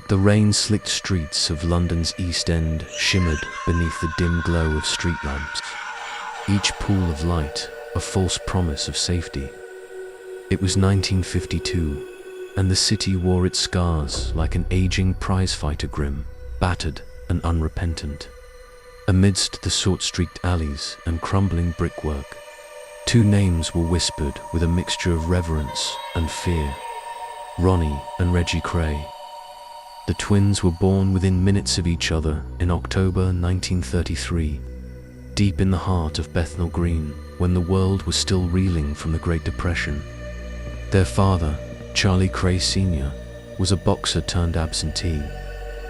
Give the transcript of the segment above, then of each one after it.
The rain-slicked streets of London's East End shimmered beneath the dim glow of street lamps, each pool of light a false promise of safety. It was 1952, and the city wore its scars like an aging prizefighter, grim, battered and unrepentant. Amidst the short-streaked alleys and crumbling brickwork, two names were whispered with a mixture of reverence and fear: Ronnie and Reggie Kray. The twins were born within minutes of each other in October 1933, deep in the heart of Bethnal Green, when the world was still reeling from the Great Depression. Their father, Charlie Kray Sr., was a boxer turned absentee,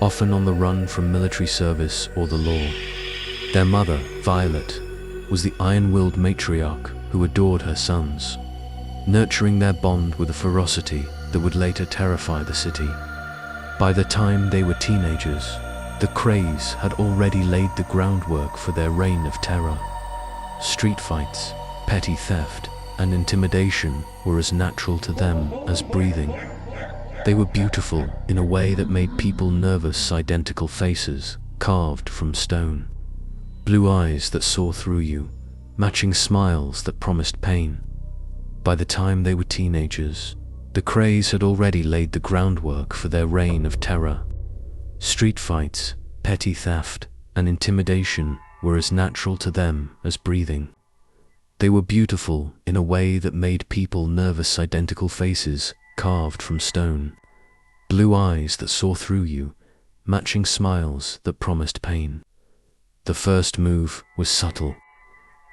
often on the run from military service or the law. Their mother, Violet, was the iron-willed matriarch who adored her sons, nurturing their bond with a ferocity that would later terrify the city. By the time they were teenagers, the Krays had already laid the groundwork for their reign of terror. Street fights, petty theft, and intimidation were as natural to them as breathing. They were beautiful in a way that made people nervous, identical faces carved from stone. Blue eyes that saw through you, matching smiles that promised pain. By the time they were teenagers, the Krays had already laid the groundwork for their reign of terror. Street fights, petty theft, and intimidation were as natural to them as breathing. They were beautiful in a way that made people nervous, identical faces carved from stone. Blue eyes that saw through you, matching smiles that promised pain. The first move was subtle.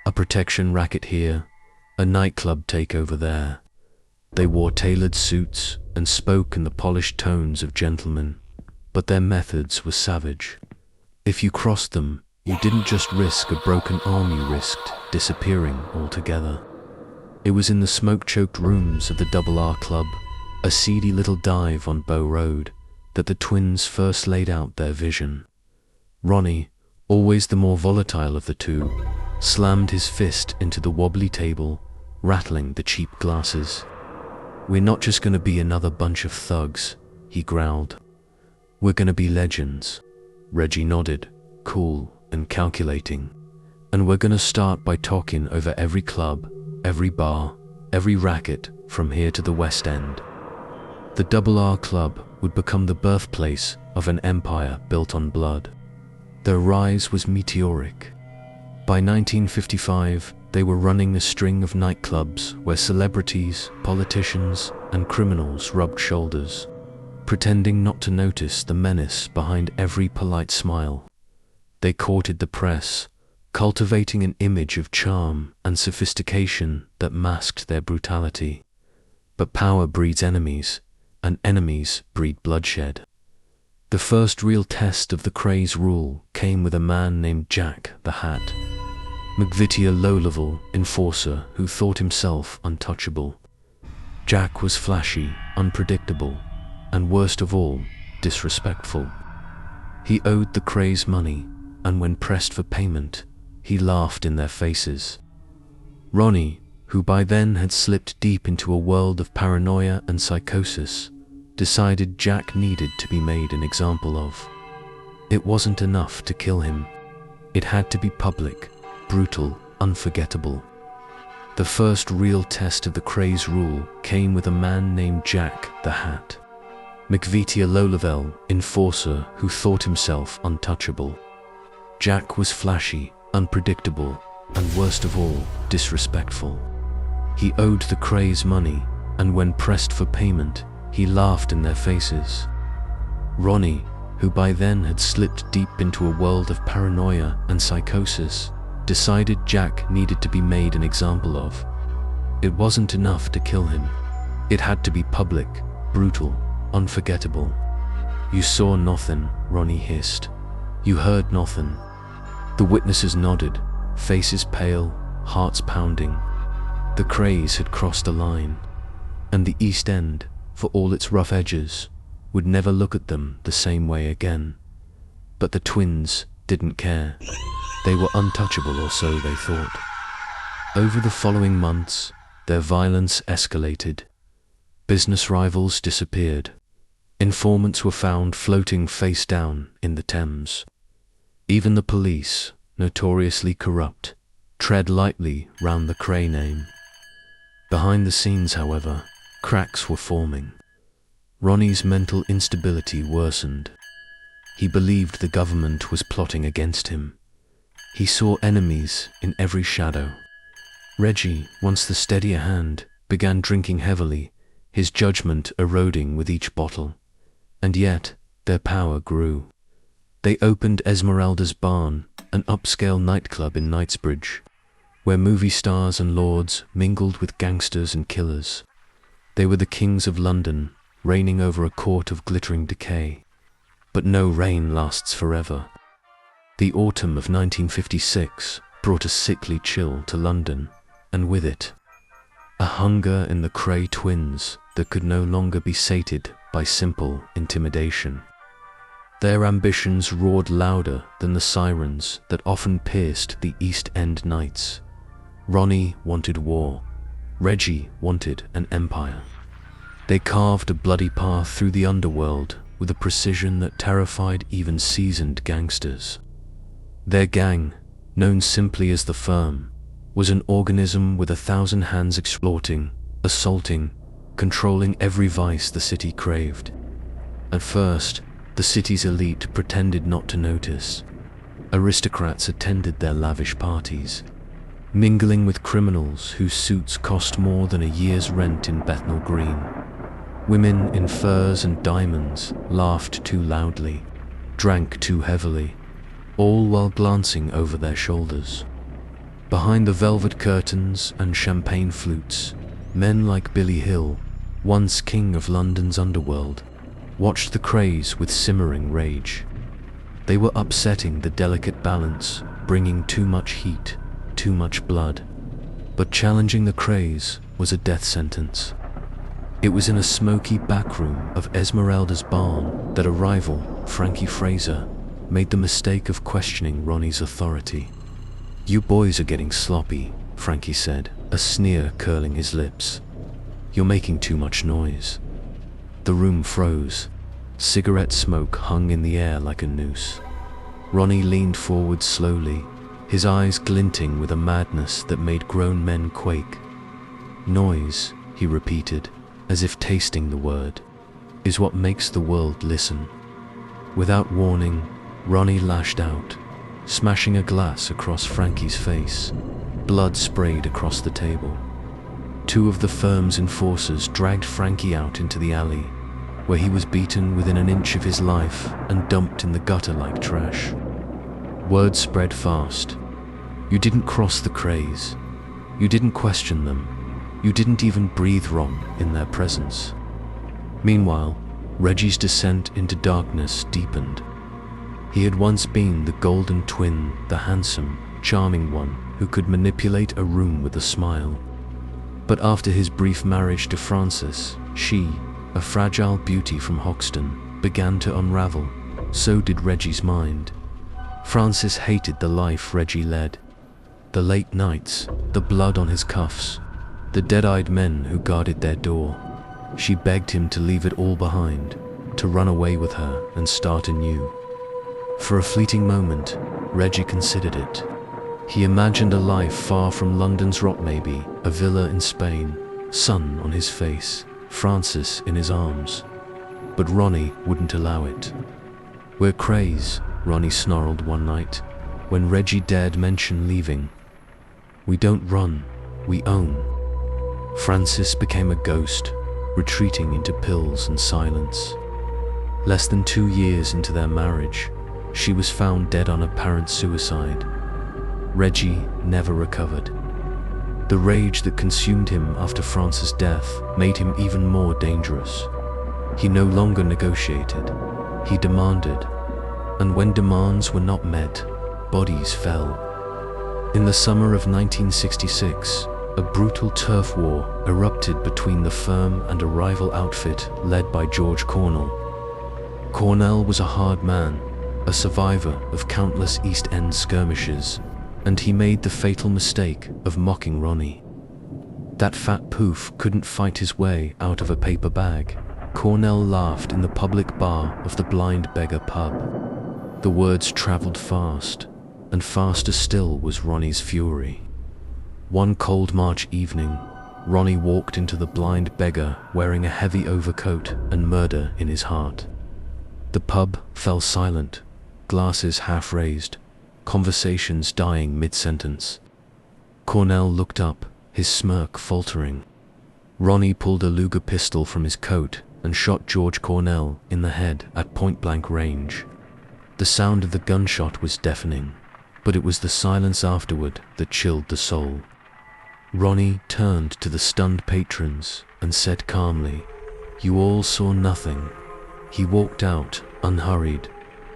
A protection racket here, a nightclub takeover there. They wore tailored suits and spoke in the polished tones of gentlemen, but their methods were savage. If you crossed them, you didn't just risk a broken arm, you risked disappearing altogether. It was in the smoke-choked rooms of the R Club, a seedy little dive on Bow Road, that the twins first laid out their vision. Ronnie, always the more volatile of the two, slammed his fist into the wobbly table, rattling the cheap glasses. "We're not just gonna be another bunch of thugs," he growled. "We're gonna be legends." Reggie nodded, cool and calculating. "And we're gonna start by talking over every club, every bar, every racket from here to the West End." The R Club would become the birthplace of an empire built on blood. Their rise was meteoric. By 1955, they were running a string of nightclubs where celebrities, politicians, and criminals rubbed shoulders, pretending not to notice the menace behind every polite smile. They courted the press, cultivating an image of charm and sophistication that masked their brutality. But power breeds enemies, and enemies breed bloodshed. The first real test of the Krays' rule came with a man named Jack the Hat, McVitie, a low-level enforcer who thought himself untouchable. Jack was flashy, unpredictable, and worst of all, disrespectful. He owed the Krays money, and when pressed for payment, he laughed in their faces. Ronnie, who by then had slipped deep into a world of paranoia and psychosis, decided Jack needed to be made an example of. It wasn't enough to kill him. It had to be public, brutal, unforgettable. The first real test of the Krays' rule came with a man named Jack the Hat. McVitie, a low-level enforcer who thought himself untouchable. Jack was flashy, unpredictable, and worst of all, disrespectful. He owed the Krays money, and when pressed for payment, he laughed in their faces. Ronnie, who by then had slipped deep into a world of paranoia and psychosis, decided Jack needed to be made an example of. It wasn't enough to kill him. It had to be public, brutal, unforgettable. "You saw nothing," Ronnie hissed. "You heard nothing." The witnesses nodded, faces pale, hearts pounding. The Krays had crossed a line, and the East End, for all its rough edges, would never look at them the same way again. But the twins didn't care. They were untouchable, or so they thought. Over the following months, their violence escalated. Business rivals disappeared. Informants were found floating face down in the Thames. Even the police, notoriously corrupt, tread lightly round the Kray name. Behind the scenes, however, cracks were forming. Ronnie's mental instability worsened. He believed the government was plotting against him. He saw enemies in every shadow. Reggie, once the steadier hand, began drinking heavily, his judgment eroding with each bottle. And yet, their power grew. They opened Esmeralda's Barn, an upscale nightclub in Knightsbridge, where movie stars and lords mingled with gangsters and killers. They were the kings of London, reigning over a court of glittering decay. But no reign lasts forever. The autumn of 1956 brought a sickly chill to London, and with it, a hunger in the Kray twins that could no longer be sated by simple intimidation. Their ambitions roared louder than the sirens that often pierced the East End nights. Ronnie wanted war. Reggie wanted an empire. They carved a bloody path through the underworld with a precision that terrified even seasoned gangsters. Their gang, known simply as the Firm, was an organism with 1,000 hands exploiting, assaulting, controlling every vice the city craved. At first, the city's elite pretended not to notice. Aristocrats attended their lavish parties, mingling with criminals whose suits cost more than a year's rent in Bethnal Green. Women in furs and diamonds laughed too loudly, drank too heavily, all while glancing over their shoulders. Behind the velvet curtains and champagne flutes, men like Billy Hill, once king of London's underworld, watched the Krays with simmering rage. They were upsetting the delicate balance, bringing too much heat, too much blood. But challenging the Krays was a death sentence. It was in a smoky backroom of Esmeralda's Barn that a rival, Frankie Fraser, made the mistake of questioning Ronnie's authority. "You boys are getting sloppy," Frankie said, a sneer curling his lips. "You're making too much noise." The room froze. Cigarette smoke hung in the air like a noose. Ronnie leaned forward slowly, his eyes glinting with a madness that made grown men quake. "Noise," he repeated, as if tasting the word, "is what makes the world listen." Without warning, Ronnie lashed out, smashing a glass across Frankie's face. Blood sprayed across the table. Two of the Firm's enforcers dragged Frankie out into the alley, where he was beaten within an inch of his life and dumped in the gutter like trash. Word spread fast. You didn't cross the Krays. You didn't question them. You didn't even breathe wrong in their presence. Meanwhile, Reggie's descent into darkness deepened. He had once been the golden twin, the handsome, charming one who could manipulate a room with a smile. But after his brief marriage to Frances, she, a fragile beauty from Hoxton, began to unravel. So did Reggie's mind. Frances hated the life Reggie led. The late nights, the blood on his cuffs, the dead-eyed men who guarded their door. She begged him to leave it all behind, to run away with her and start anew. For a fleeting moment, Reggie considered it. He imagined a life far from London's rock, maybe, a villa in Spain, sun on his face, Frances in his arms. But Ronnie wouldn't allow it. "We're Krays," Ronnie snarled one night, when Reggie dared mention leaving. "We don't run, we own." Frances became a ghost, retreating into pills and silence. Less than 2 years into their marriage, she was found dead on apparent suicide. Reggie never recovered. The rage that consumed him after Frances' death made him even more dangerous. He no longer negotiated, he demanded, and when demands were not met, bodies fell. In the summer of 1966, a brutal turf war erupted between the Firm and a rival outfit led by George Cornell. Cornell was a hard man, a survivor of countless East End skirmishes, and he made the fatal mistake of mocking Ronnie. That fat poof couldn't fight his way out of a paper bag. Cornell laughed in the public bar of the Blind Beggar pub. The words traveled fast, and faster still was Ronnie's fury. One cold March evening, Ronnie walked into the Blind Beggar wearing a heavy overcoat and murder in his heart. The pub fell silent, glasses half raised, conversations dying mid-sentence. Cornell looked up, his smirk faltering. Ronnie pulled a Luger pistol from his coat and shot George Cornell in the head at point-blank range. The sound of the gunshot was deafening, but it was the silence afterward that chilled the soul. Ronnie turned to the stunned patrons and said calmly, "You all saw nothing." He walked out, unhurried,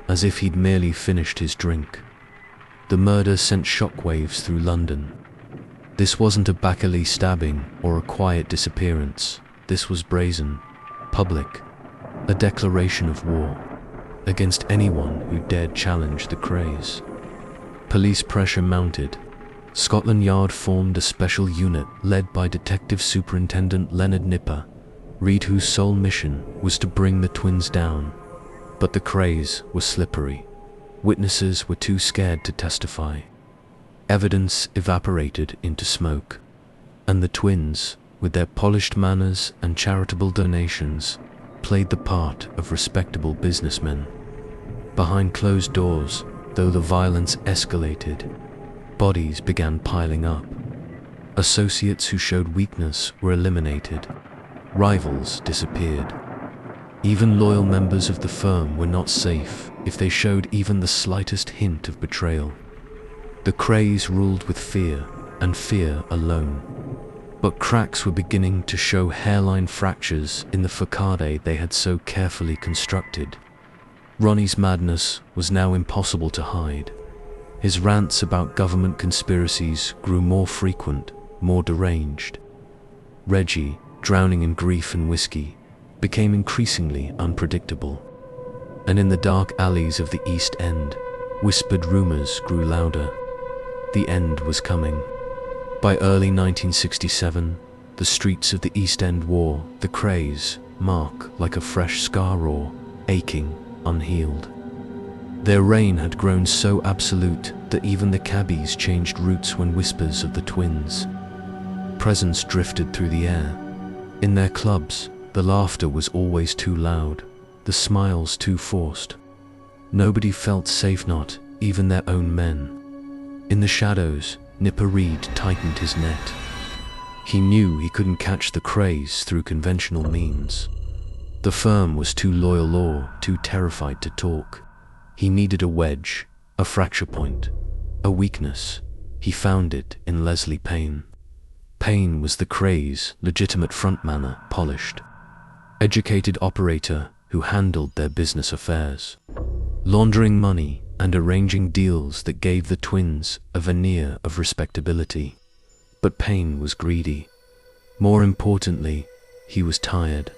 as if he'd merely finished his drink. The murder sent shockwaves through London. This wasn't a back-alley stabbing or a quiet disappearance. This was brazen, public, a declaration of war against anyone who dared challenge the Krays. Police pressure mounted. Scotland Yard formed a special unit led by Detective Superintendent Leonard Nipper, Reed, whose sole mission was to bring the twins down. But the Krays were slippery. Witnesses were too scared to testify. Evidence evaporated into smoke, and the twins, with their polished manners and charitable donations, played the part of respectable businessmen. Behind closed doors, though the violence escalated, bodies began piling up. Associates who showed weakness were eliminated. Rivals disappeared. Even loyal members of the firm were not safe if they showed even the slightest hint of betrayal. The Krays ruled with fear, and fear alone. But cracks were beginning to show hairline fractures in the facade they had so carefully constructed. Ronnie's madness was now impossible to hide. His rants about government conspiracies grew more frequent, more deranged. Reggie, drowning in grief and whiskey, became increasingly unpredictable. And in the dark alleys of the East End, whispered rumors grew louder. The end was coming. By early 1967, the streets of the East End wore the Krays' mark like a fresh scar raw, aching, unhealed. Their reign had grown so absolute that even the cabbies changed routes when whispers of the twins' presence drifted through the air. In their clubs, the laughter was always too loud, the smiles too forced. Nobody felt safe, not even their own men. In the shadows, Nipper Reed tightened his net. He knew he couldn't catch the Krays through conventional means. The firm was too loyal or too terrified to talk. He needed a wedge, a fracture point, a weakness. He found it in Leslie Payne. Payne was the Krays' legitimate frontmanner, polished, educated operator who handled their business affairs, laundering money and arranging deals that gave the twins a veneer of respectability. But Payne was greedy. More importantly, he was tired.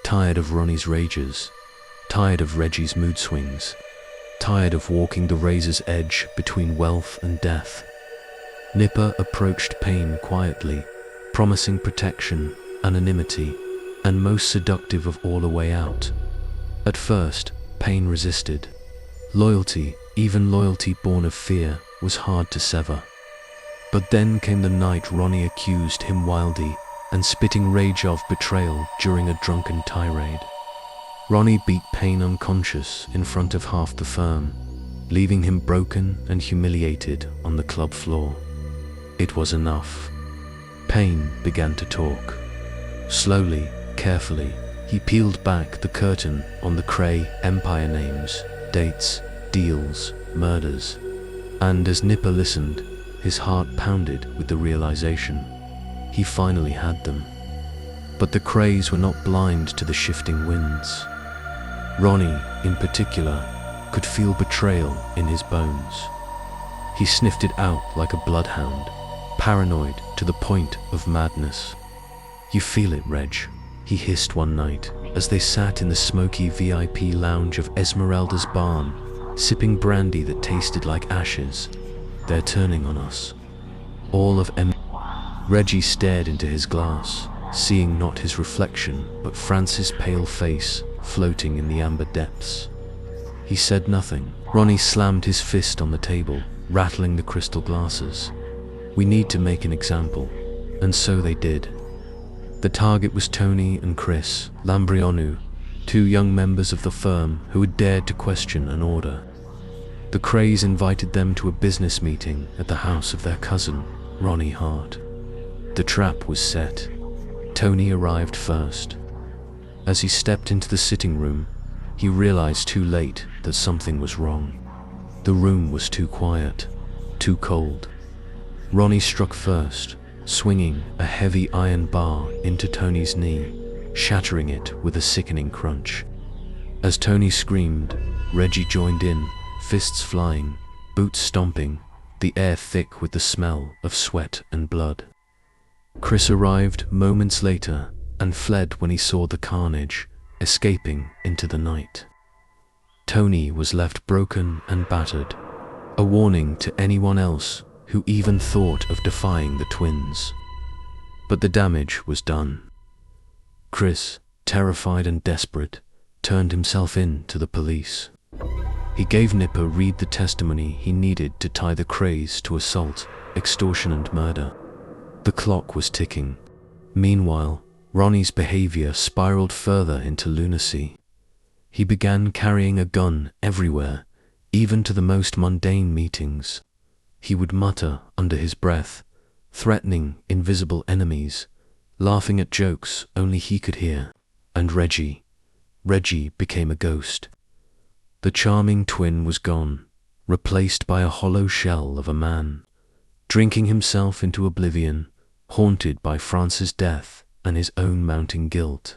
Tired of Ronnie's rages, tired of Reggie's mood swings, tired of walking the razor's edge between wealth and death. Nipper approached Payne quietly, promising protection, anonymity, and most seductive of all, a way out. At first, Payne resisted. Loyalty, even loyalty born of fear, was hard to sever. But then came the night Ronnie accused him wildly and spitting rage of betrayal during a drunken tirade. Ronnie beat Payne unconscious in front of half the firm, leaving him broken and humiliated on the club floor. It was enough. Payne began to talk. Slowly, carefully, he peeled back the curtain on the Kray Empire names, dates, deals, murders. And as Nipper listened, his heart pounded with the realization. He finally had them. But the Krays were not blind to the shifting winds. Ronnie, in particular, could feel betrayal in his bones. He sniffed it out like a bloodhound, paranoid to the point of madness. "You feel it, Reg," he hissed one night as they sat in the smoky VIP lounge of Esmeralda's barn, sipping brandy that tasted like ashes. "They're turning on us." All of Reggie stared into his glass. seeing not his reflection, but Francis' pale face floating in the amber depths. He said nothing. Ronnie slammed his fist on the table, rattling the crystal glasses. "We need to make an example." And so they did. The target was Tony and Chris Lambrionu, two young members of the firm who had dared to question an order. The Krays invited them to a business meeting at the house of their cousin, Ronnie Hart. The trap was set. Tony arrived first. As he stepped into the sitting room, he realized too late that something was wrong. The room was too quiet, too cold. Ronnie struck first, swinging a heavy iron bar into Tony's knee, shattering it with a sickening crunch. As Tony screamed, Reggie joined in, fists flying, boots stomping, the air thick with the smell of sweat and blood. Chris arrived moments later and fled when he saw the carnage, escaping into the night. Tony was left broken and battered, a warning to anyone else who even thought of defying the twins. But the damage was done. Chris, terrified and desperate, turned himself in to the police. He gave Nipper Reed the testimony he needed to tie the Krays to assault, extortion and murder. The clock was ticking. Meanwhile, Ronnie's behavior spiraled further into lunacy. He began carrying a gun everywhere, even to the most mundane meetings. He would mutter under his breath, threatening invisible enemies, laughing at jokes only he could hear. And Reggie became a ghost. The charming twin was gone, replaced by a hollow shell of a man, drinking himself into oblivion, haunted by Francis' death and his own mounting guilt.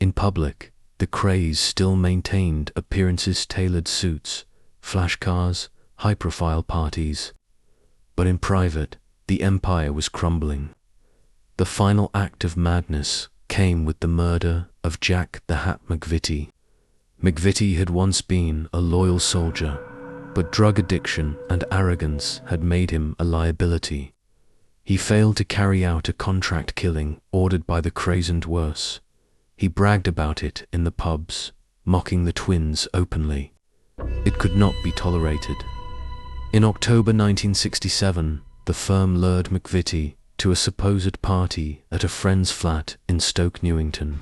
In public, the Krays still maintained appearances, tailored suits, flash cars, high-profile parties. But in private, the empire was crumbling. The final act of madness came with the murder of Jack the Hat McVitie. McVitie had once been a loyal soldier, but drug addiction and arrogance had made him a liability. He failed to carry out a contract killing ordered by the Krays, and worse, he bragged about it in the pubs, mocking the twins openly. It could not be tolerated. In October 1967, the firm lured McVitie to a supposed party at a friend's flat in Stoke Newington.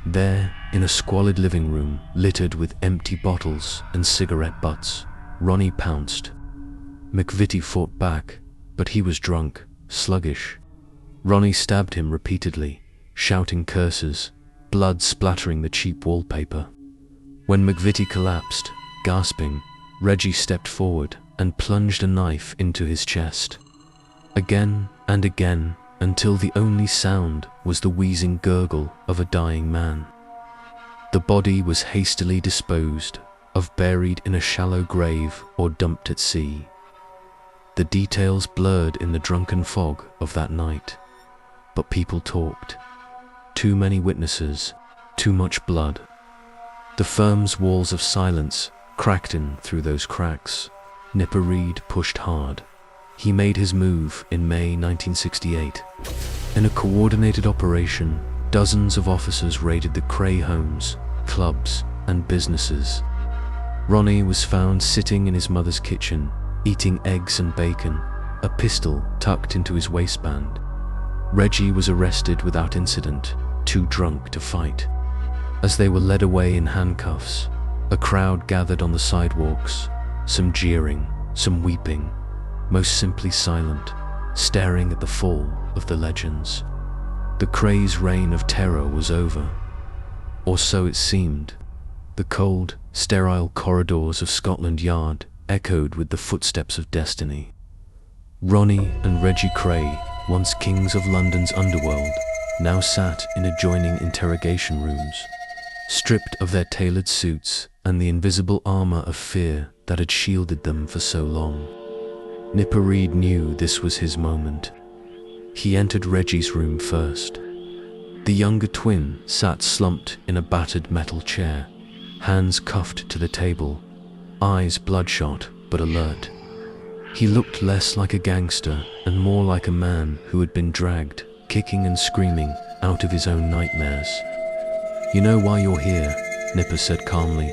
There, in a squalid living room littered with empty bottles and cigarette butts, Ronnie pounced. McVitie fought back, but he was drunk, sluggish. Ronnie stabbed him repeatedly, shouting curses, blood splattering the cheap wallpaper. When McVitie collapsed, gasping, Reggie stepped forward and plunged a knife into his chest. Again and again, until the only sound was the wheezing gurgle of a dying man. The body was hastily disposed of, buried in a shallow grave or dumped at sea. The details blurred in the drunken fog of that night, but people talked. Too many witnesses, too much blood. The firm's walls of silence cracked in through those cracks. Nipper Reed pushed hard. He made his move in May 1968. In a coordinated operation, dozens of officers raided the Kray homes, clubs, and businesses. Ronnie was found sitting in his mother's kitchen, eating eggs and bacon, a pistol tucked into his waistband. Reggie was arrested without incident, too drunk to fight. As they were led away in handcuffs, a crowd gathered on the sidewalks, some jeering, some weeping, most simply silent, staring at the fall of the legends. The Krays' reign of terror was over. Or so it seemed. The cold, sterile corridors of Scotland Yard echoed with the footsteps of destiny. Ronnie and Reggie Kray, once kings of London's underworld, now sat in adjoining interrogation rooms, stripped of their tailored suits and the invisible armor of fear that had shielded them for so long. Nipper Reed knew this was his moment. He entered Reggie's room first. The younger twin sat slumped in a battered metal chair, hands cuffed to the table, eyes bloodshot but alert. He looked less like a gangster and more like a man who had been dragged, kicking and screaming, out of his own nightmares. "You know why you're here," Nipper said calmly,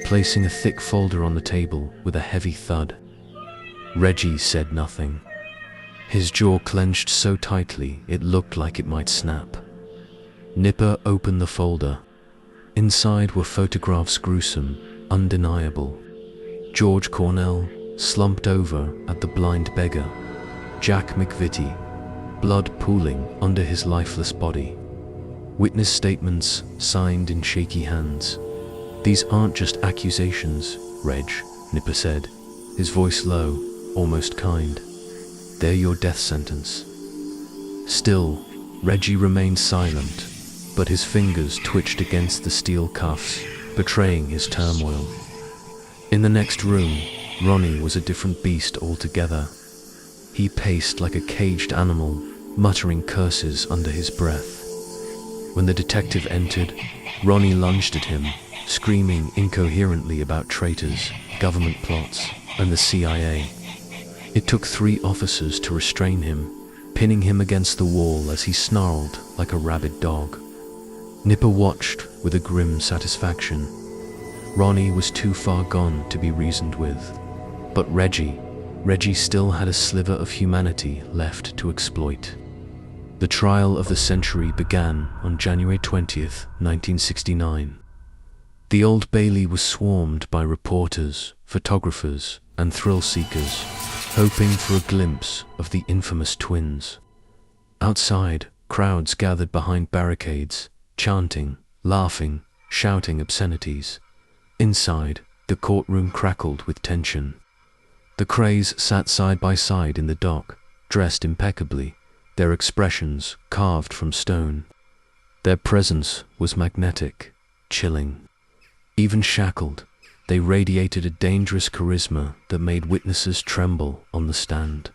placing a thick folder on the table with a heavy thud. Reggie said nothing. His jaw clenched so tightly it looked like it might snap. Nipper opened the folder. Inside were photographs gruesome, undeniable. George Cornell, slumped over at the blind beggar. Jack McVitie, blood pooling under his lifeless body. Witness statements signed in shaky hands. "These aren't just accusations, Reg," Nipper said, his voice low, almost kind. "They're your death sentence." Still, Reggie remained silent, but his fingers twitched against the steel cuffs, betraying his turmoil. In the next room, Ronnie was a different beast altogether. He paced like a caged animal, muttering curses under his breath. When the detective entered, Ronnie lunged at him, screaming incoherently about traitors, government plots, and the CIA. It took 3 officers to restrain him, pinning him against the wall as he snarled like a rabid dog. Nipper watched with a grim satisfaction. Ronnie was too far gone to be reasoned with. But Reggie still had a sliver of humanity left to exploit. The trial of the century began on January 20th, 1969. The Old Bailey was swarmed by reporters, photographers, and thrill-seekers, hoping for a glimpse of the infamous twins. Outside, crowds gathered behind barricades, chanting, laughing, shouting obscenities. Inside, the courtroom crackled with tension. The Krays sat side by side in the dock, dressed impeccably, their expressions carved from stone. Their presence was magnetic, chilling. Even shackled, they radiated a dangerous charisma that made witnesses tremble on the stand.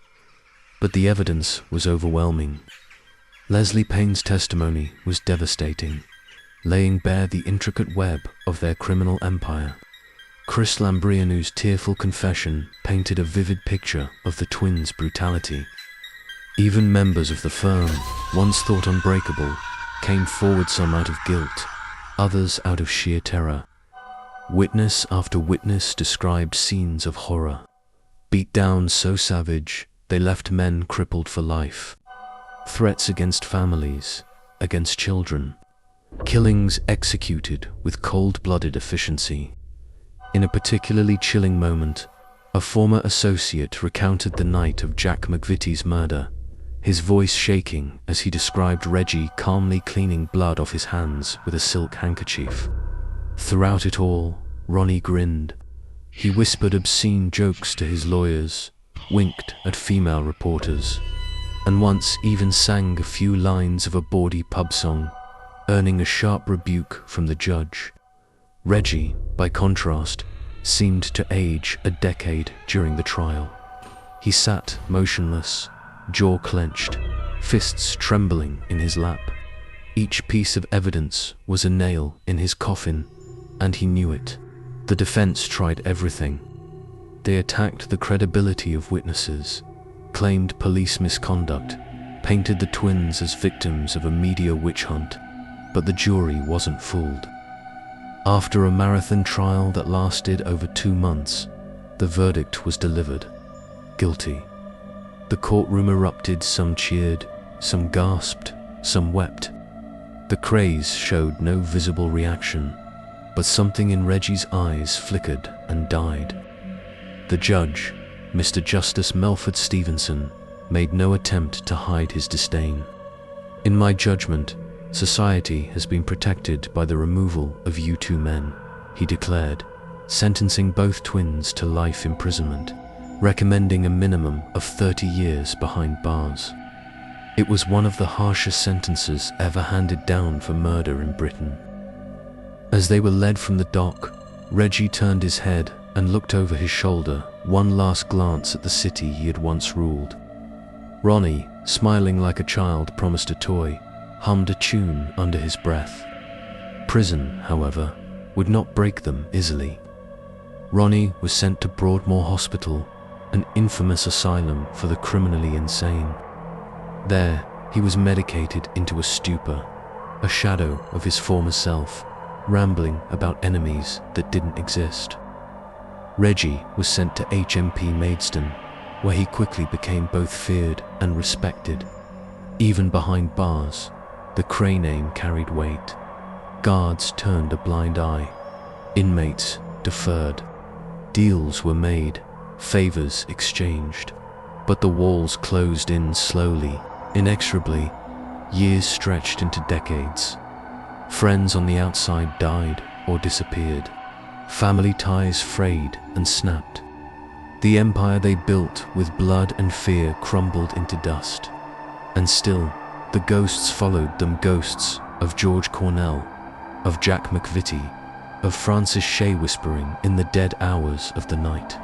But the evidence was overwhelming. Leslie Payne's testimony was devastating, laying bare the intricate web of their criminal empire. Chris Lambrianu's tearful confession painted a vivid picture of the twins' brutality. Even members of the firm, once thought unbreakable, came forward, some out of guilt, others out of sheer terror. Witness after witness described scenes of horror. Beatdowns so savage, they left men crippled for life. Threats against families, against children. Killings executed with cold-blooded efficiency. In a particularly chilling moment, a former associate recounted the night of Jack McVitie's murder, his voice shaking as he described Reggie calmly cleaning blood off his hands with a silk handkerchief. Throughout it all, Ronnie grinned. He whispered obscene jokes to his lawyers, winked at female reporters, and once even sang a few lines of a bawdy pub song, earning a sharp rebuke from the judge. Reggie, by contrast, seemed to age a decade during the trial. He sat motionless, jaw clenched, fists trembling in his lap. Each piece of evidence was a nail in his coffin, and he knew it. The defense tried everything. They attacked the credibility of witnesses, claimed police misconduct, painted the twins as victims of a media witch hunt, but the jury wasn't fooled. After a marathon trial that lasted over 2 months, the verdict was delivered: guilty. The courtroom erupted, some cheered, some gasped, some wept. The Krays showed no visible reaction, but something in Reggie's eyes flickered and died. The judge, Mr. Justice Melford Stevenson, made no attempt to hide his disdain. "In my judgment, society has been protected by the removal of you 2 men," he declared, sentencing both twins to life imprisonment, recommending a minimum of 30 years behind bars. It was one of the harshest sentences ever handed down for murder in Britain. As they were led from the dock, Reggie turned his head and looked over his shoulder, one last glance at the city he had once ruled. Ronnie, smiling like a child promised a toy, hummed a tune under his breath. Prison, however, would not break them easily. Ronnie was sent to Broadmoor Hospital, an infamous asylum for the criminally insane. There, he was medicated into a stupor, a shadow of his former self, rambling about enemies that didn't exist. Reggie was sent to HMP Maidstone, where he quickly became both feared and respected. Even behind bars, the Kray name carried weight. Guards turned a blind eye. Inmates deferred. Deals were made, favors exchanged. But the walls closed in slowly, inexorably. Years stretched into decades. Friends on the outside died or disappeared. Family ties frayed and snapped. The empire they built with blood and fear crumbled into dust. And still, the ghosts followed them, ghosts of George Cornell, of Jack McVitie, of Francis Shea whispering in the dead hours of the night.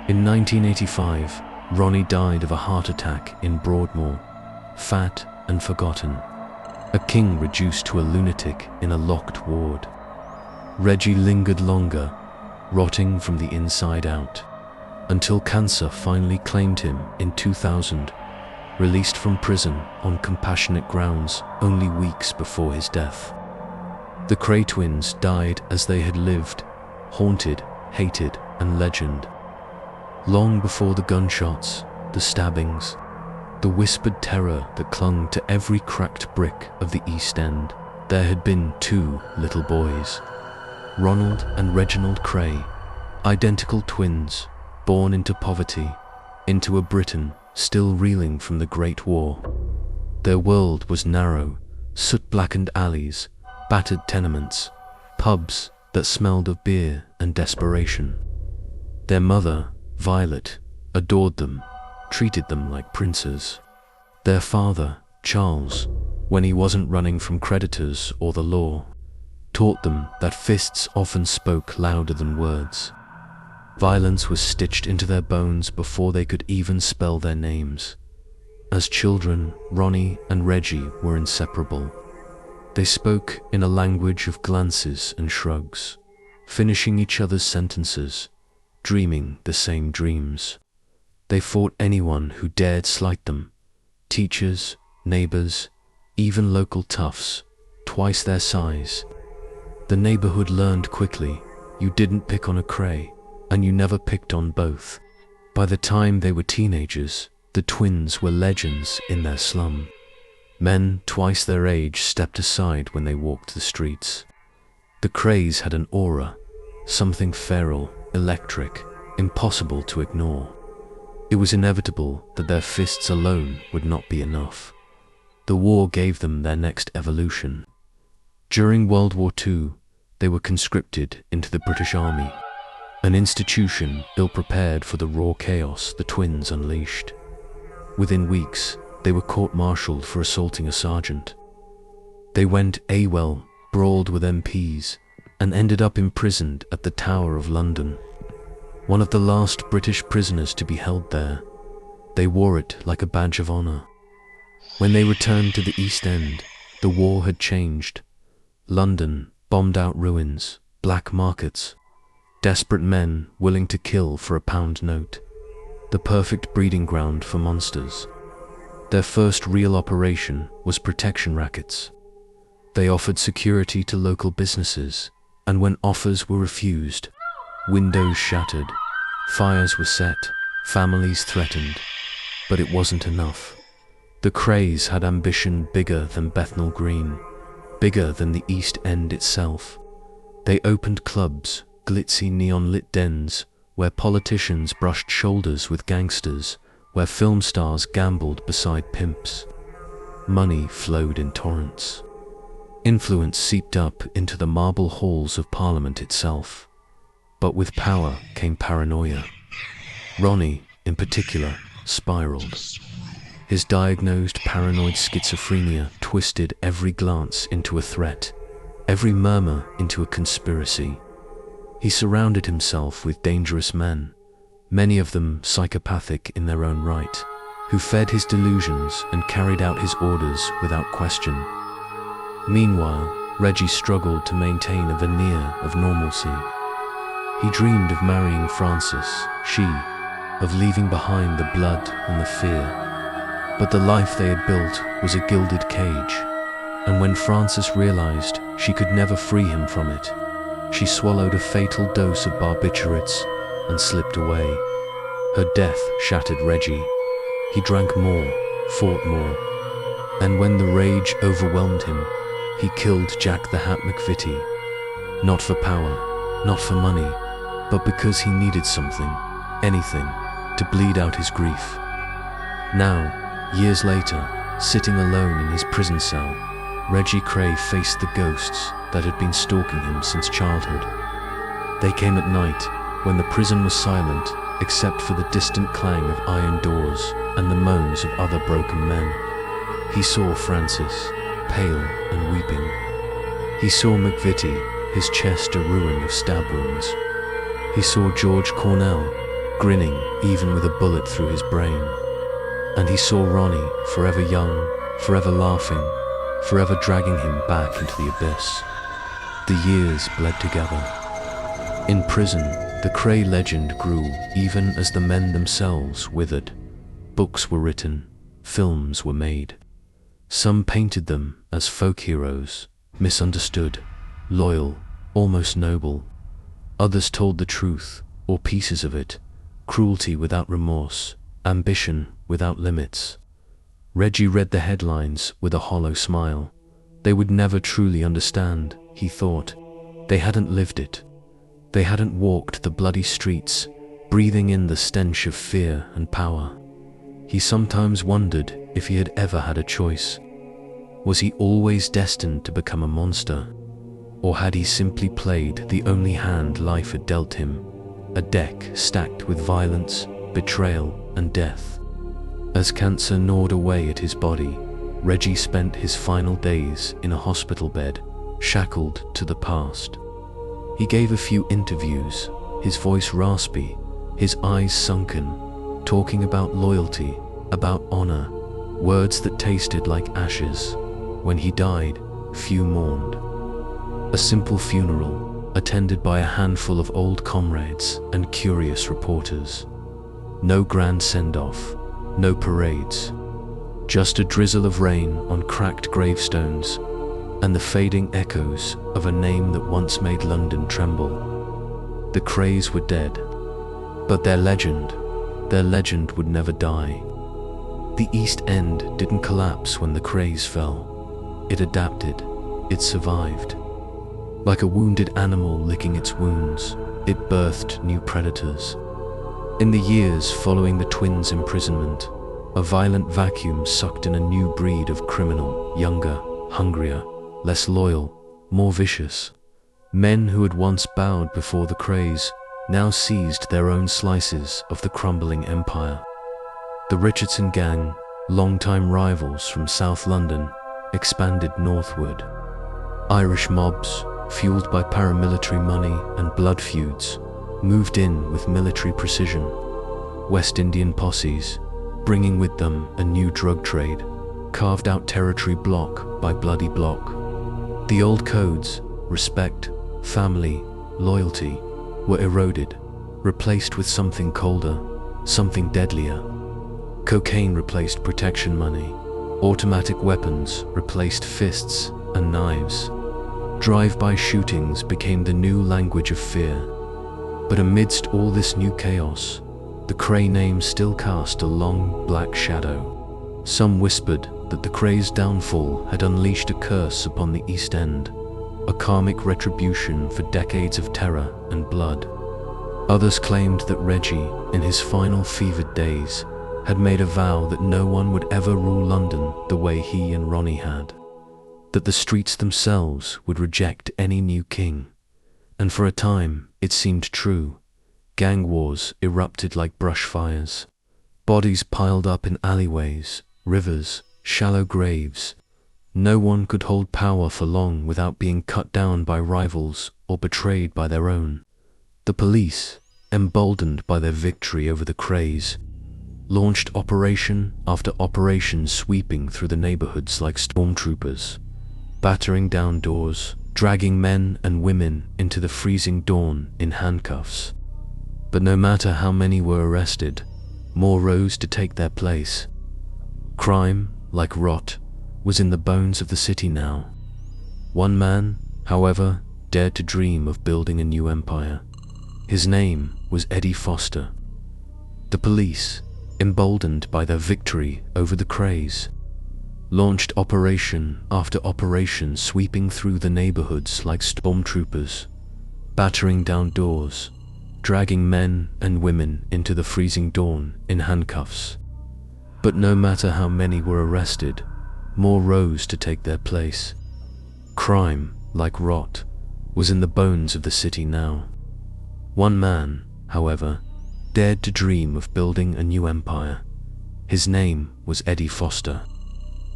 In 1985, Ronnie died of a heart attack in Broadmoor, fat and forgotten, a king reduced to a lunatic in a locked ward. Reggie lingered longer, rotting from the inside out, until cancer finally claimed him in 2000, released from prison on compassionate grounds only weeks before his death. The Kray twins died as they had lived, haunted, hated, and legend. Long before the gunshots, the stabbings, the whispered terror that clung to every cracked brick of the East End, there had been two little boys, Ronald and Reginald Kray, identical twins, born into poverty, into a Britain still reeling from the Great War. Their world was narrow, soot-blackened alleys, battered tenements, pubs that smelled of beer and desperation. Their mother, Violet, adored them, treated them like princes. Their father, Charles, when he wasn't running from creditors or the law, taught them that fists often spoke louder than words. Violence was stitched into their bones before they could even spell their names. As children, Ronnie and Reggie were inseparable. They spoke in a language of glances and shrugs, finishing each other's sentences, dreaming the same dreams. They fought anyone who dared slight them, teachers, neighbors, even local toughs, twice their size. The neighborhood learned quickly, you didn't pick on a Kray, and you never picked on both. By the time they were teenagers, the twins were legends in their slum. Men twice their age stepped aside when they walked the streets. The Krays had an aura, something feral, electric, impossible to ignore. It was inevitable that their fists alone would not be enough. The war gave them their next evolution. During World War II, they were conscripted into the British Army, an institution ill-prepared for the raw chaos the twins unleashed. Within weeks, they were court-martialed for assaulting a sergeant. They went AWOL, brawled with MPs, and ended up imprisoned at the Tower of London, one of the last British prisoners to be held there. They wore it like a badge of honor. When they returned to the East End, the war had changed. London, bombed-out ruins, black markets, desperate men willing to kill for a pound note. The perfect breeding ground for monsters. Their first real operation was protection rackets. They offered security to local businesses, and when offers were refused, windows shattered, fires were set, families threatened. But it wasn't enough. The Krays had ambition bigger than Bethnal Green, bigger than the East End itself. They opened clubs, glitzy neon-lit dens, where politicians brushed shoulders with gangsters, where film stars gambled beside pimps. Money flowed in torrents. Influence seeped up into the marble halls of Parliament itself. But with power came paranoia. Ronnie, in particular, spiraled. His diagnosed paranoid schizophrenia twisted every glance into a threat, every murmur into a conspiracy. He surrounded himself with dangerous men, many of them psychopathic in their own right, who fed his delusions and carried out his orders without question. Meanwhile, Reggie struggled to maintain a veneer of normalcy. He dreamed of marrying Frances, of leaving behind the blood and the fear. But the life they had built was a gilded cage. And when Frances realized she could never free him from it, she swallowed a fatal dose of barbiturates and slipped away. Her death shattered Reggie. He drank more, fought more, and when the rage overwhelmed him, he killed Jack the Hat McVitie. Not for power, not for money, but because he needed something, anything, to bleed out his grief. Now, years later, sitting alone in his prison cell, Reggie Kray faced the ghosts that had been stalking him since childhood. They came at night, when the prison was silent, except for the distant clang of iron doors and the moans of other broken men. He saw Frances, pale and weeping. He saw McVitie, his chest a ruin of stab wounds. He saw George Cornell, grinning even with a bullet through his brain. And he saw Ronnie, forever young, forever laughing, forever dragging him back into the abyss. The years bled together. In prison, the Kray legend grew even as the men themselves withered. Books were written, films were made. Some painted them as folk heroes, misunderstood, loyal, almost noble. Others told the truth, or pieces of it, cruelty without remorse, ambition without limits. Reggie read the headlines with a hollow smile. They would never truly understand, he thought. They hadn't lived it. They hadn't walked the bloody streets, breathing in the stench of fear and power. He sometimes wondered if he had ever had a choice. Was he always destined to become a monster? Or had he simply played the only hand life had dealt him, a deck stacked with violence, betrayal, and death? As cancer gnawed away at his body, Reggie spent his final days in a hospital bed, shackled to the past. He gave a few interviews, his voice raspy, his eyes sunken, talking about loyalty, about honor, words that tasted like ashes. When he died, few mourned. A simple funeral, attended by a handful of old comrades and curious reporters. No grand send-off, no parades, just a drizzle of rain on cracked gravestones and the fading echoes of a name that once made London tremble. The Krays were dead, but their legend would never die. The East End didn't collapse when the Krays fell. It adapted, it survived. Like a wounded animal licking its wounds, it birthed new predators. In the years following the twins' imprisonment, a violent vacuum sucked in a new breed of criminal, younger, hungrier, less loyal, more vicious. Men who had once bowed before the Krays now seized their own slices of the crumbling empire. The Richardson gang, longtime rivals from South London, expanded northward. Irish mobs, fueled by paramilitary money and blood feuds, moved in with military precision. West Indian posses, bringing with them a new drug trade, carved out territory block by bloody block. The old codes, respect, family, loyalty, were eroded, replaced with something colder, something deadlier. Cocaine replaced protection money. Automatic weapons replaced fists and knives. Drive-by shootings became the new language of fear. But amidst all this new chaos, the Kray name still cast a long, black shadow. Some whispered that the Kray's downfall had unleashed a curse upon the East End, a karmic retribution for decades of terror and blood. Others claimed that Reggie, in his final fevered days, had made a vow that no one would ever rule London the way he and Ronnie had, that the streets themselves would reject any new king. And for a time, it seemed true. Gang wars erupted like brush fires. Bodies piled up in alleyways, rivers, shallow graves. No one could hold power for long without being cut down by rivals or betrayed by their own. The police, emboldened by their victory over the Krays, launched operation after operation, sweeping through the neighborhoods like stormtroopers, battering down doors, dragging men and women into the freezing dawn in handcuffs. But no matter how many were arrested, more rose to take their place. Crime, like rot, was in the bones of the city now. One man, however, dared to dream of building a new empire. His name was Eddie Foster. The police, emboldened by their victory over the Krays, launched operation after operation, sweeping through the neighborhoods like stormtroopers, battering down doors, dragging men and women into the freezing dawn in handcuffs. But no matter how many were arrested, more rose to take their place. Crime, like rot, was in the bones of the city now. One man, however, dared to dream of building a new empire. His name was Eddie Foster.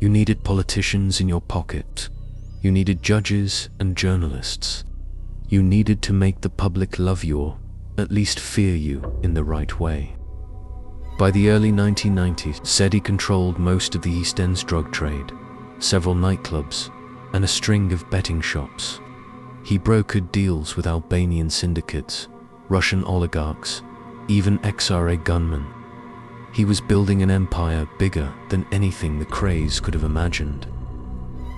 You needed politicians in your pocket. You needed judges and journalists. You needed to make the public love you, or at least fear you in the right way. By the early 1990s, Eddie controlled most of the East End's drug trade, several nightclubs, and a string of betting shops. He brokered deals with Albanian syndicates, Russian oligarchs, even XRA gunmen. He was building an empire bigger than anything the Krays could have imagined.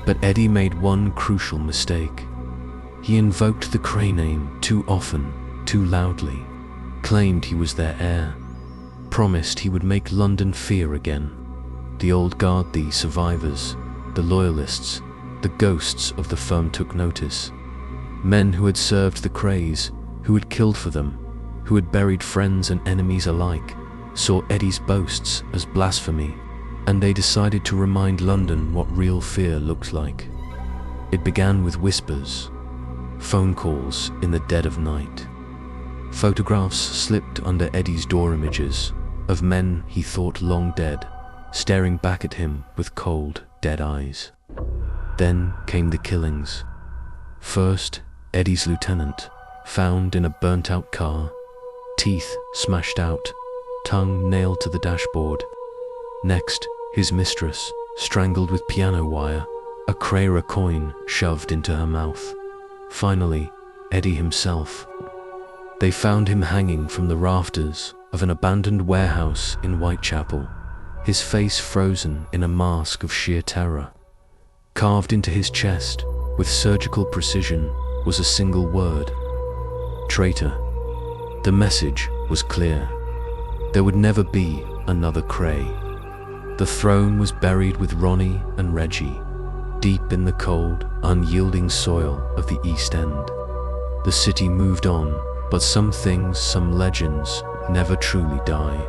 But Eddie made one crucial mistake. He invoked the Kray name too often, too loudly, claimed he was their heir, promised he would make London fear again. The old guard, the survivors, the loyalists, the ghosts of the firm took notice. Men who had served the Krays, who had killed for them, who had buried friends and enemies alike, saw Eddie's boasts as blasphemy, and they decided to remind London what real fear looked like. It began with whispers, phone calls in the dead of night. Photographs slipped under Eddie's door images of men he thought long dead, staring back at him with cold, dead eyes. Then came the killings. First, Eddie's lieutenant, found in a burnt-out car, teeth smashed out, tongue nailed to the dashboard. Next, his mistress, strangled with piano wire, a Kray coin shoved into her mouth. Finally, Eddie himself. They found him hanging from the rafters of an abandoned warehouse in Whitechapel, his face frozen in a mask of sheer terror. Carved into his chest, with surgical precision, was a single word: traitor. The message was clear. There would never be another Kray. The throne was buried with Ronnie and Reggie, deep in the cold, unyielding soil of the East End. The city moved on, but some things, some legends, never truly die.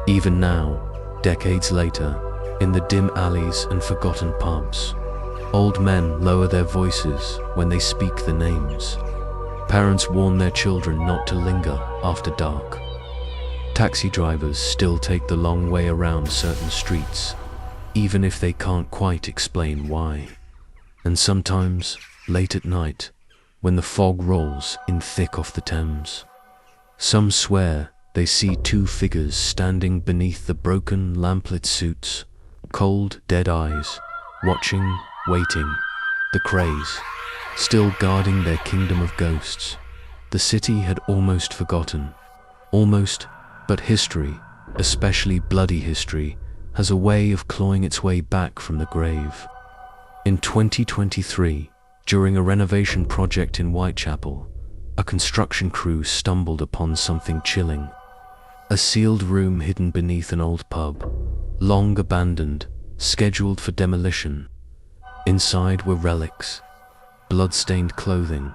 Even now, decades later, in the dim alleys and forgotten pubs, old men lower their voices when they speak the names. Parents warn their children not to linger after dark. Taxi drivers still take the long way around certain streets, even if they can't quite explain why. And sometimes, late at night, when the fog rolls in thick off the Thames, some swear they see two figures standing beneath the broken lamplit suits, cold, dead eyes, watching, waiting. The Krays, still guarding their kingdom of ghosts. The city had almost forgotten. Almost, but history, especially bloody history, has a way of clawing its way back from the grave. In 2023, during a renovation project in Whitechapel, a construction crew stumbled upon something chilling. A sealed room hidden beneath an old pub, long abandoned, scheduled for demolition. Inside were relics, blood-stained clothing,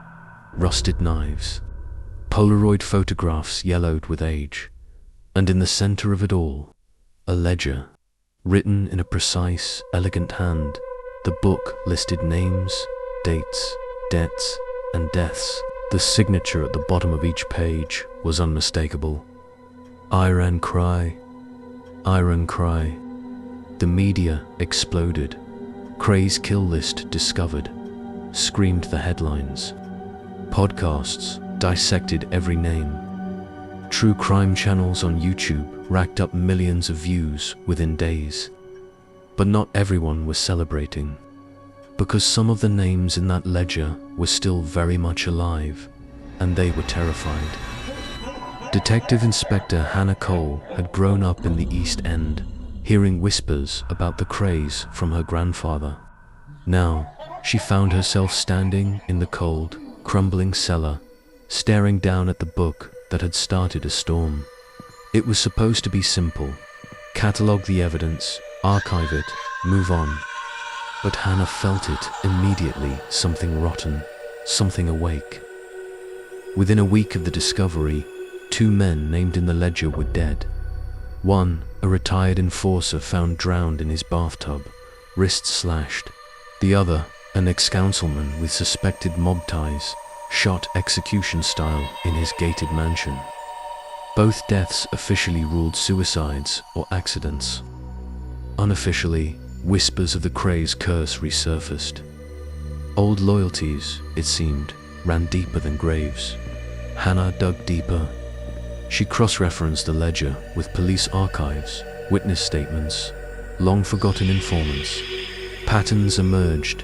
rusted knives, Polaroid photographs yellowed with age, and in the center of it all, a ledger, written in a precise, elegant hand. The book listed names, dates, debts, and deaths. The signature at the bottom of each page was unmistakable. Iron Kray. Iron Kray. The media exploded. Kray's kill list discovered, screamed the headlines. Podcasts dissected every name. True crime channels on YouTube racked up millions of views within days. But not everyone was celebrating, because some of the names in that ledger were still very much alive, and they were terrified. Detective Inspector Hannah Cole had grown up in the East End, hearing whispers about the Krays from her grandfather. Now, she found herself standing in the cold, crumbling cellar, staring down at the book that had started a storm. It was supposed to be simple: catalog the evidence, archive it, move on. But Hannah felt it immediately, something rotten, something awake. Within a week of the discovery, 2 men named in the ledger were dead. One, a retired enforcer found drowned in his bathtub, wrists slashed. The other, an ex-councilman with suspected mob ties, shot execution style in his gated mansion. Both deaths officially ruled suicides or accidents. Unofficially, whispers of the Kray's curse resurfaced. Old loyalties, it seemed, ran deeper than graves. Hannah dug deeper. She cross-referenced the ledger with police archives, witness statements, long-forgotten informants. Patterns emerged: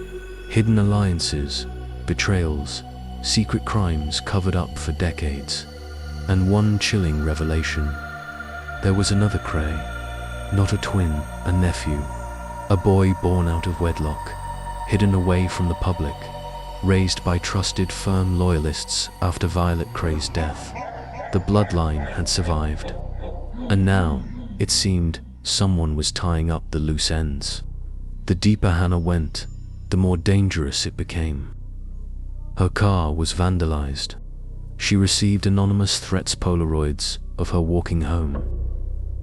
hidden alliances, betrayals, secret crimes covered up for decades. And one chilling revelation: there was another Kray, not a twin, a nephew, a boy born out of wedlock, hidden away from the public, raised by trusted, firm loyalists after Violet Kray's death. The bloodline had survived. And now, it seemed, someone was tying up the loose ends. The deeper Hannah went, the more dangerous it became. Her car was vandalized. She received anonymous threats, Polaroids of her walking home.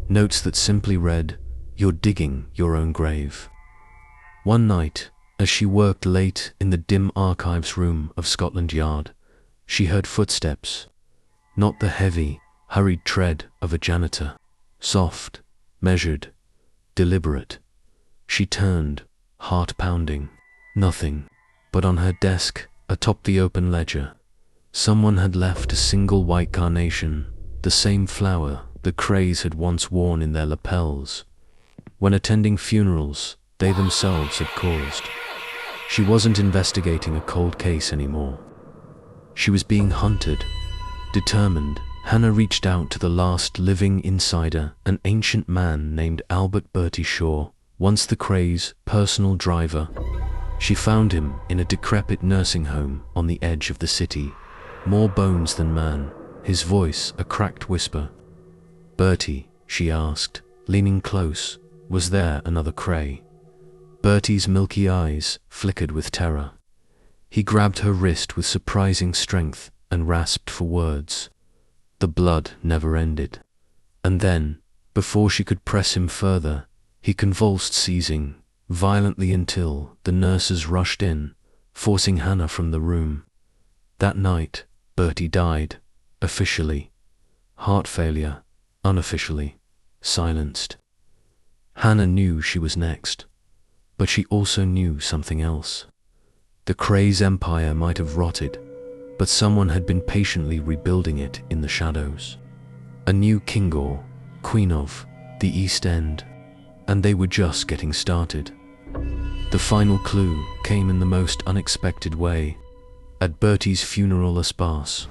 Notes that simply read, "You're digging your own grave." One night, as she worked late in the dim archives room of Scotland Yard, she heard footsteps. Not the heavy, hurried tread of a janitor. Soft, measured, deliberate. She turned, heart pounding. Nothing. But on her desk, atop the open ledger, someone had left a single white carnation, the same flower the Krays had once worn in their lapels, when attending funerals they themselves had caused. She wasn't investigating a cold case anymore. She was being hunted. Determined, Hannah reached out to the last living insider, an ancient man named Albert Bertie Shaw, once the Krays' personal driver. She found him in a decrepit nursing home on the edge of the city, more bones than man, his voice a cracked whisper. "Bertie," she asked, leaning close, "was there another Kray?" Bertie's milky eyes flickered with terror. He grabbed her wrist with surprising strength and rasped for words. The blood never ended. And then, before she could press him further, he convulsed, seizing violently until the nurses rushed in, forcing Hannah from the room. That night, Bertie died, officially. Heart failure, unofficially. Silenced. Hannah knew she was next, but she also knew something else. The Kray Empire might have rotted, but someone had been patiently rebuilding it in the shadows. A new king or queen of the East End, and they were just getting started. The final clue came in the most unexpected way, at Bertie's funeral esparse.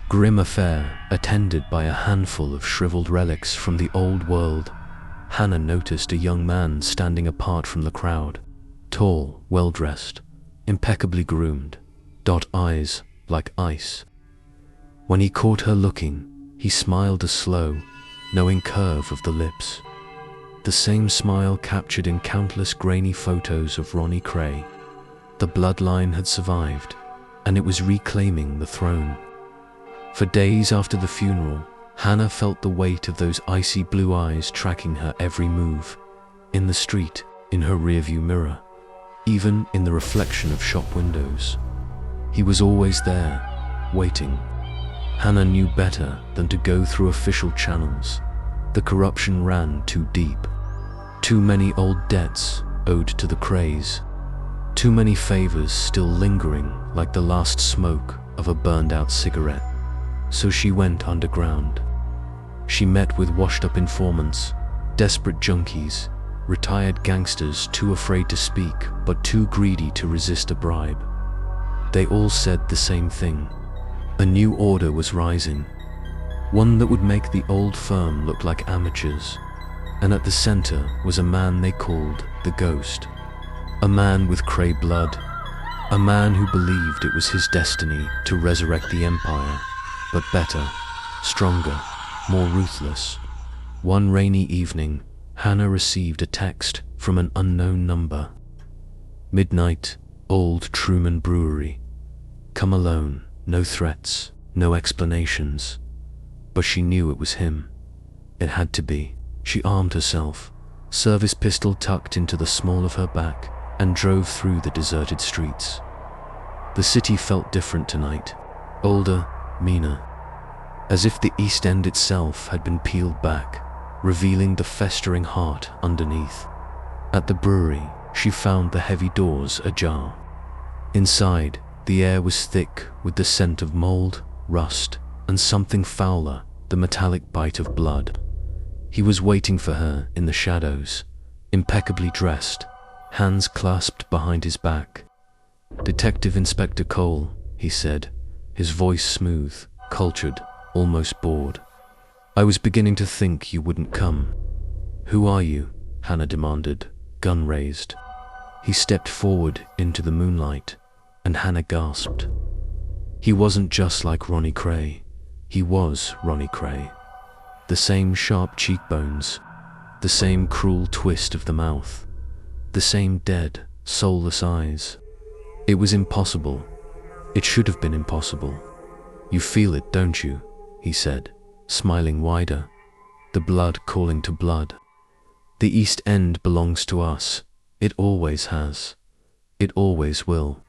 Grim affair attended by a handful of shriveled relics from the old world. Hannah noticed a young man standing apart from the crowd, tall, well-dressed, impeccably groomed, eyes like ice. When he caught her looking, he smiled, a slow, knowing curve of the lips. The same smile captured in countless grainy photos of Ronnie Kray. The bloodline had survived, and it was reclaiming the throne. For days after the funeral, Hannah felt the weight of those icy blue eyes tracking her every move, in the street, in her rearview mirror, even in the reflection of shop windows. He was always there, waiting. Hannah knew better than to go through official channels. The corruption ran too deep. Too many old debts owed to the Krays. Too many favors still lingering like the last smoke of a burned-out cigarette. So she went underground. She met with washed-up informants, desperate junkies, retired gangsters too afraid to speak but too greedy to resist a bribe. They all said the same thing. A new order was rising, one that would make the old firm look like amateurs. and at the center was a man they called the Ghost. A man with Kray blood, a man who believed it was his destiny to resurrect the Empire, but better, stronger, more ruthless. One rainy evening, Hannah received a text from an unknown number. Midnight, Old Truman Brewery. Come alone, no threats, no explanations. But she knew it was him. It had to be. She armed herself, service pistol tucked into the small of her back, and drove through the deserted streets. The city felt different tonight, older, meaner, as if the East End itself had been peeled back, revealing the festering heart underneath. At the brewery, she found the heavy doors ajar. Inside, the air was thick with the scent of mold, rust, and something fouler, the metallic bite of blood. He was waiting for her in the shadows, impeccably dressed, hands clasped behind his back. "Detective Inspector Cole," he said, his voice smooth, cultured, almost bored. "I was beginning to think you wouldn't come." "Who are you?" Hannah demanded, gun raised. He stepped forward into the moonlight, and Hannah gasped. He wasn't just like Ronnie Kray. He was Ronnie Kray. The same sharp cheekbones, the same cruel twist of the mouth, the same dead, soulless eyes. It was impossible. It should have been impossible. "You feel it, don't you?" he said, smiling wider, the blood calling to blood. "The East End belongs to us. It always has. It always will."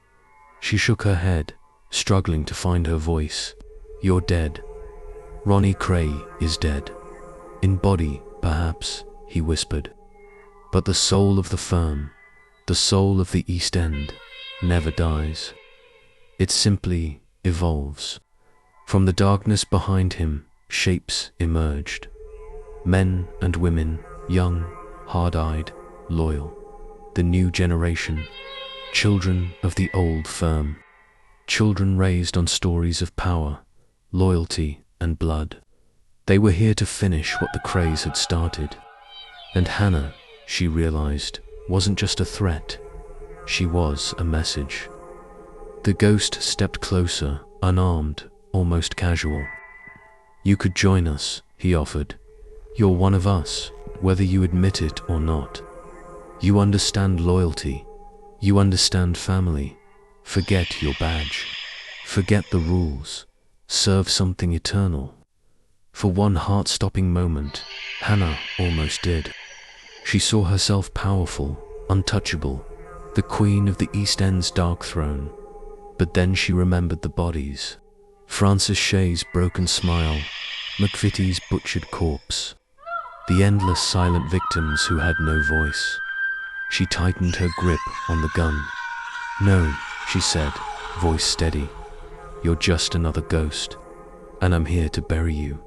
She shook her head, struggling to find her voice. "You're dead. Ronnie Kray is dead. In body, perhaps," he whispered. "But the soul of the firm, the soul of the East End, never dies. It simply evolves." From the darkness behind him, shapes emerged. Men and women, young, hard-eyed, loyal. The new generation. Children of the old firm. Children raised on stories of power, loyalty, and blood. They were here to finish what the Krays had started. And Hannah, she realized, wasn't just a threat. She was a message. The Ghost stepped closer, unarmed, almost casual. "You could join us," he offered. "You're one of us, whether you admit it or not. You understand loyalty. You understand family. Forget your badge. Forget the rules. Serve something eternal." For one heart-stopping moment, Hannah almost did. She saw herself powerful, untouchable, the queen of the East End's dark throne. But then she remembered the bodies. Francis Shea's broken smile, McVitie's butchered corpse, the endless silent victims who had no voice. She tightened her grip on the gun. "No," she said, voice steady. "You're just another ghost, and I'm here to bury you."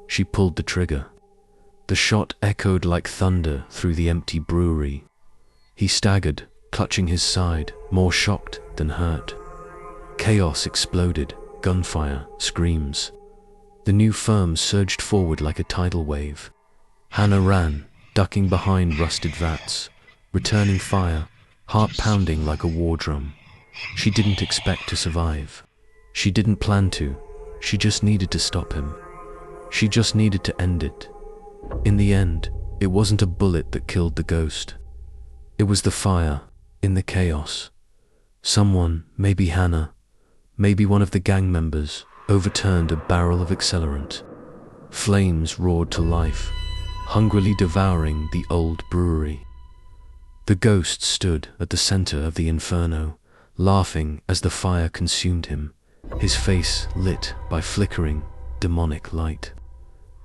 She pulled the trigger. The shot echoed like thunder through the empty brewery. He staggered, clutching his side, more shocked than hurt. Chaos exploded, gunfire, screams. The new firm surged forward like a tidal wave. Hannah ran, ducking behind rusted vats, returning fire, heart pounding like a war drum. She didn't expect to survive. She didn't plan to. She just needed to stop him. She just needed to end it. In the end, it wasn't a bullet that killed the Ghost. It was the fire, in the chaos. Someone, maybe Hannah, maybe one of the gang members, overturned a barrel of accelerant. Flames roared to life, hungrily devouring the old brewery. The Ghost stood at the center of the inferno, laughing as the fire consumed him, his face lit by flickering, demonic light.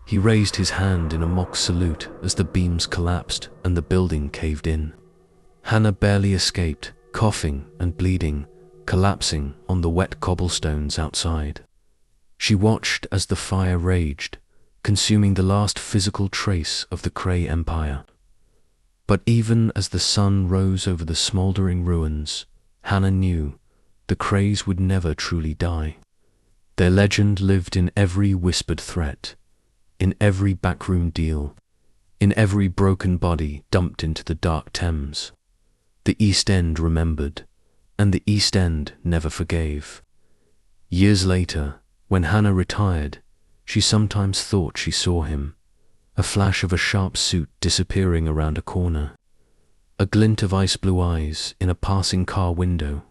He raised his hand in a mock salute as the beams collapsed and the building caved in. Hannah barely escaped, coughing and bleeding, collapsing on the wet cobblestones outside. She watched as the fire raged, consuming the last physical trace of the Kray Empire. But even as the sun rose over the smoldering ruins, Hannah knew the Krays would never truly die. Their legend lived in every whispered threat, in every backroom deal, in every broken body dumped into the dark Thames. The East End remembered, and the East End never forgave. Years later, when Hannah retired, she sometimes thought she saw him, a flash of a sharp suit disappearing around a corner, a glint of ice-blue eyes in a passing car window,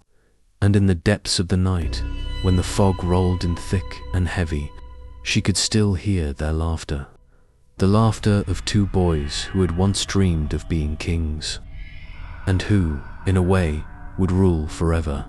and in the depths of the night, when the fog rolled in thick and heavy, she could still hear their laughter. The laughter of two boys who had once dreamed of being kings, and who, in a way, would rule forever.